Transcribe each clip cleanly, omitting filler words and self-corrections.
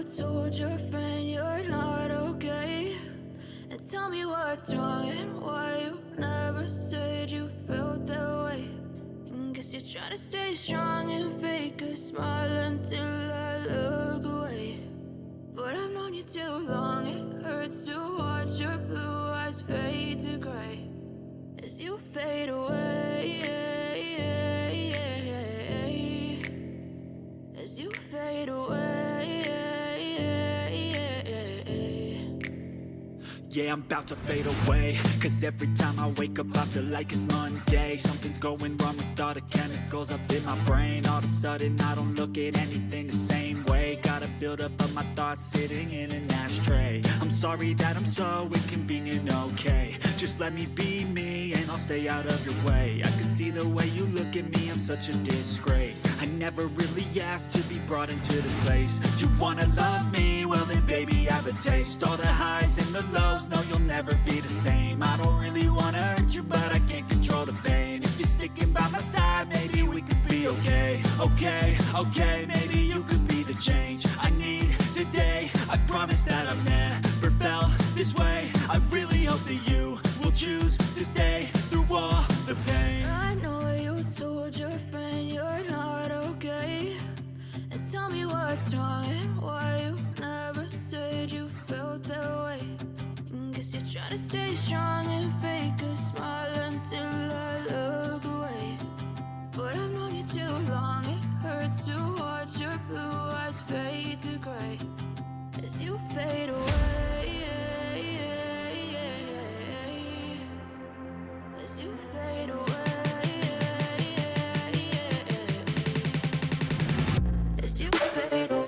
told your friend you're not okay? And tell me what's wrong and why you never said you felt that way. And guess you're trying to stay strong and fake a smile until I look away. But I've known you too long, it hurts to watch your blue eyes fade to gray as you fade away, as you fade away. Yeah, I'm about to fade away, cause every time I wake up I feel like it's Monday. Something's going wrong with all the chemicals up in my brain. All of a sudden I don't look at anything the same way. Gotta build up of my thoughts sitting in an ashtray. I'm sorry that I'm so inconvenient, okay? Just let me be me and I'll stay out of your way. I can see the way you look at me, I'm such a disgrace. I never really asked to be brought into this place. You wanna love me? Well then baby, have a taste. All the highs and the lows, no, you'll never be the same. I don't really wanna hurt you, but I can't control the pain. If you're sticking by my side, maybe we could be okay. Okay, maybe you could be the change I need today. I promise that I've never felt this way. I really hope that you will choose to stay through all the pain. I know you told your friend you're not okay. And tell me what's wrong and why you never said you felt that way. And guess you're trying to stay strong and fake a smile until I look away. But I've known you too long, it hurts to watch your blue eyes fade to gray as you fade away, as you fade away. As you fade away.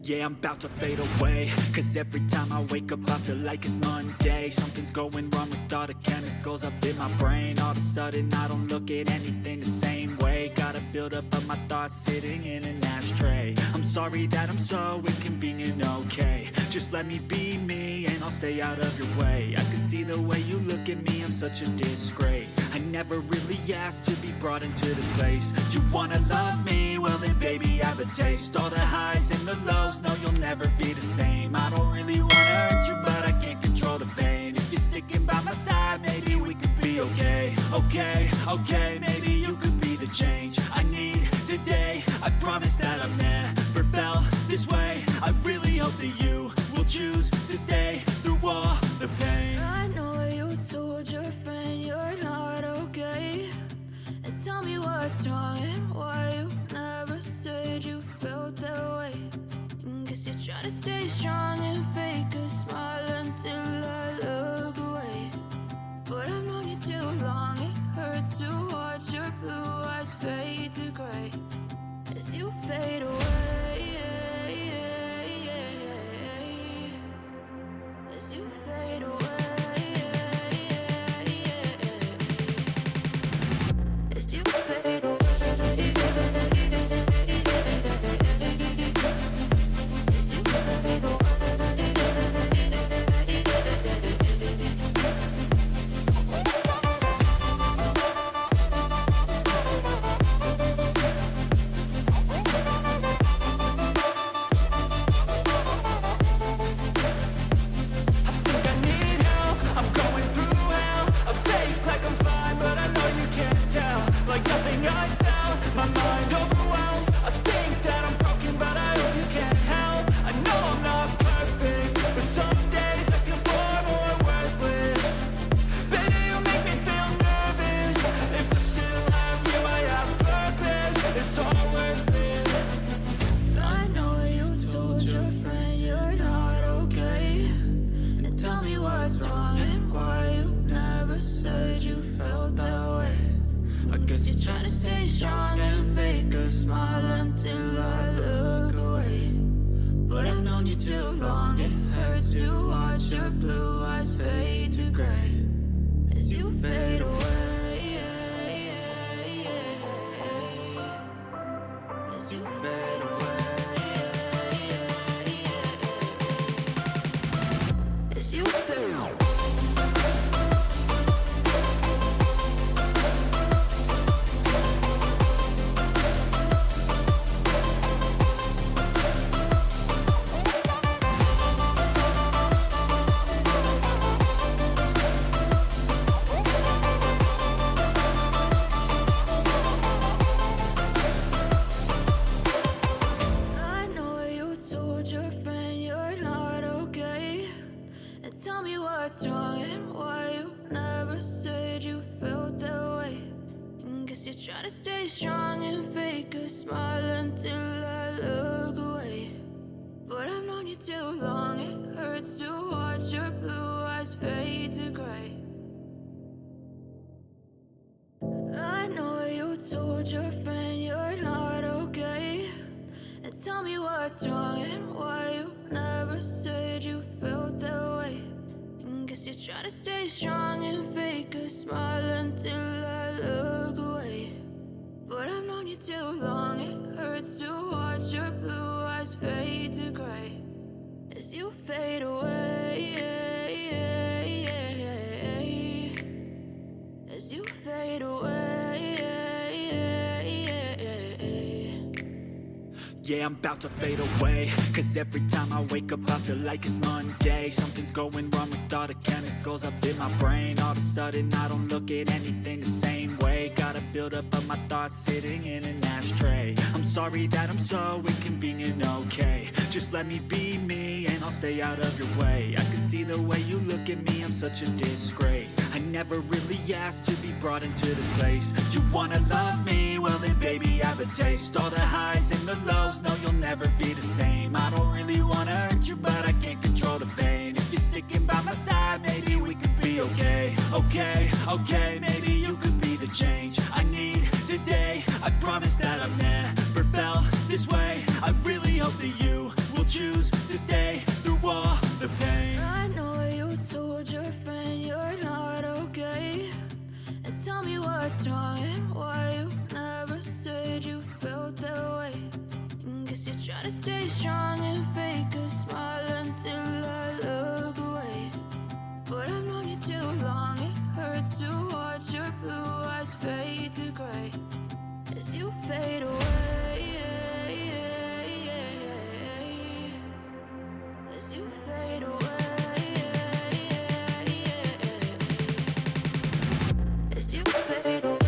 Yeah, I'm about to fade away. Cause every time I wake up I feel like it's Monday. Something's going wrong with all the chemicals up in my brain. All of a sudden I don't look at anything the same way. Gotta build up of my thoughts sitting in an ashtray. I'm sorry that I'm so inconvenient, okay. Just let me be me and I'll stay out of your way. I can see the way you look at me, I'm such a disgrace. I never really asked to be brought into this place. You wanna love me? Well then baby, have a taste. All the highs and the lows, no you'll never be the same. I don't really wanna hurt you, but I can't control the pain. If you're sticking by my side, maybe we could be okay. Okay, maybe you could be the change I need today. I promise that I've never felt this way. I really hope that you will choose to stay through all the pain. I know you told your friend you're not okay, and tell me what's wrong and why you never said you felt that way. Guess you're trying to stay strong and fake a smile until I look away. But I've known you too long, it hurts to watch your blue eyes fade to gray as you fade away. As you fade away. As you fade away. You're trying to stay strong and fake a smile until I look away. But I've known you too long, it hurts to watch your blue eyes fade to gray as you fade away. As you fade away. As you fade away. Tell me what's wrong and why you never said you felt that way. Guess you're trying to stay strong and fake a smile until I look away. But I've known you too long, it hurts to watch your blue eyes fade to gray. I know you told your friend you're not okay, and tell me what's wrong and why you never said you felt that way. Guess you're trying to stay strong and fake a smile until I look away. But I've known you too long, it hurts to watch your blue eyes fade to gray as you fade away. As you fade away. Yeah, I'm about to fade away. Cause every time I wake up I feel like it's Monday. Something's going wrong with all the chemicals up in my brain. All of a sudden I don't look at anything the same way. Gotta build up of my thoughts sitting in an ashtray. I'm sorry that I'm so inconvenient, okay. Just let me be me and I'll stay out of your way. I can see the way you look at me, I'm such a disgrace. I never really asked to be brought into this place. You wanna love me? Well then baby, have a taste. All the highs and the lows, no you'll never be the same. I don't really wanna hurt you, but I can't control the pain. If you're sticking by my side, maybe we could be okay. Okay, maybe you could be the change I need today. I promise that I've never felt this way. I really hope that you will choose to stay through all the pain. I know you told your friend you're not okay, and tell me what's wrong and why you never said you felt that way. Guess you're trying to stay strong and fake a smile until I look away. But I've known you too long, it hurts to watch your blue eyes fade to gray as you fade away. As you fade away. As you fade away.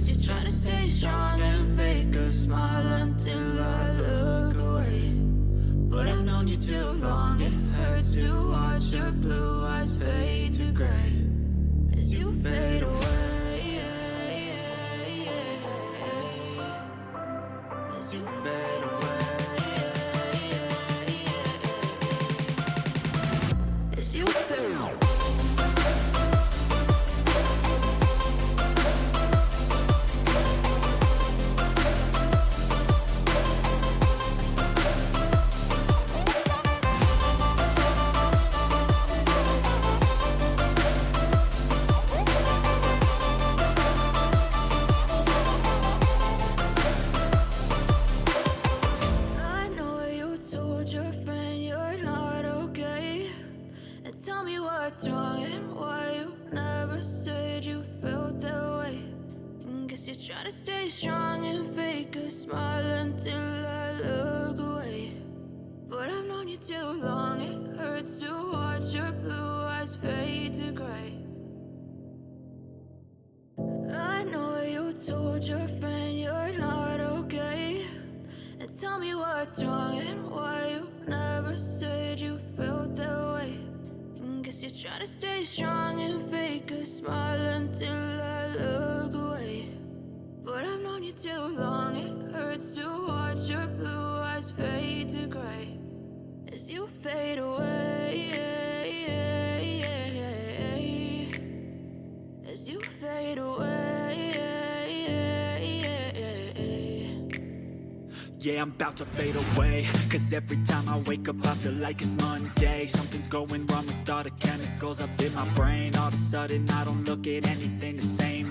You're trying to stay strong and fake a smile until I look away. But I've known you too long, it hurts to watch your blue eyes fade to gray as you fade away. As you fade away. As you fade away. Tell me what's wrong and why you never said you felt that way. Guess you're trying to stay strong and fake a smile until I look away. But I've known you too long, it hurts to watch your blue eyes fade to gray. I know you told your friend you're not okay, and tell me what's wrong and why you never said you felt that way. Guess you're trying to stay strong and fake a smile until I look away. But I've known you too long, it hurts to watch your blue eyes fade to gray as you fade away. As you fade away. Yeah, I'm about to fade away, cause every time I wake up I feel like it's Monday. Something's going wrong with all the chemicals up in my brain. All of a sudden I don't look at anything the same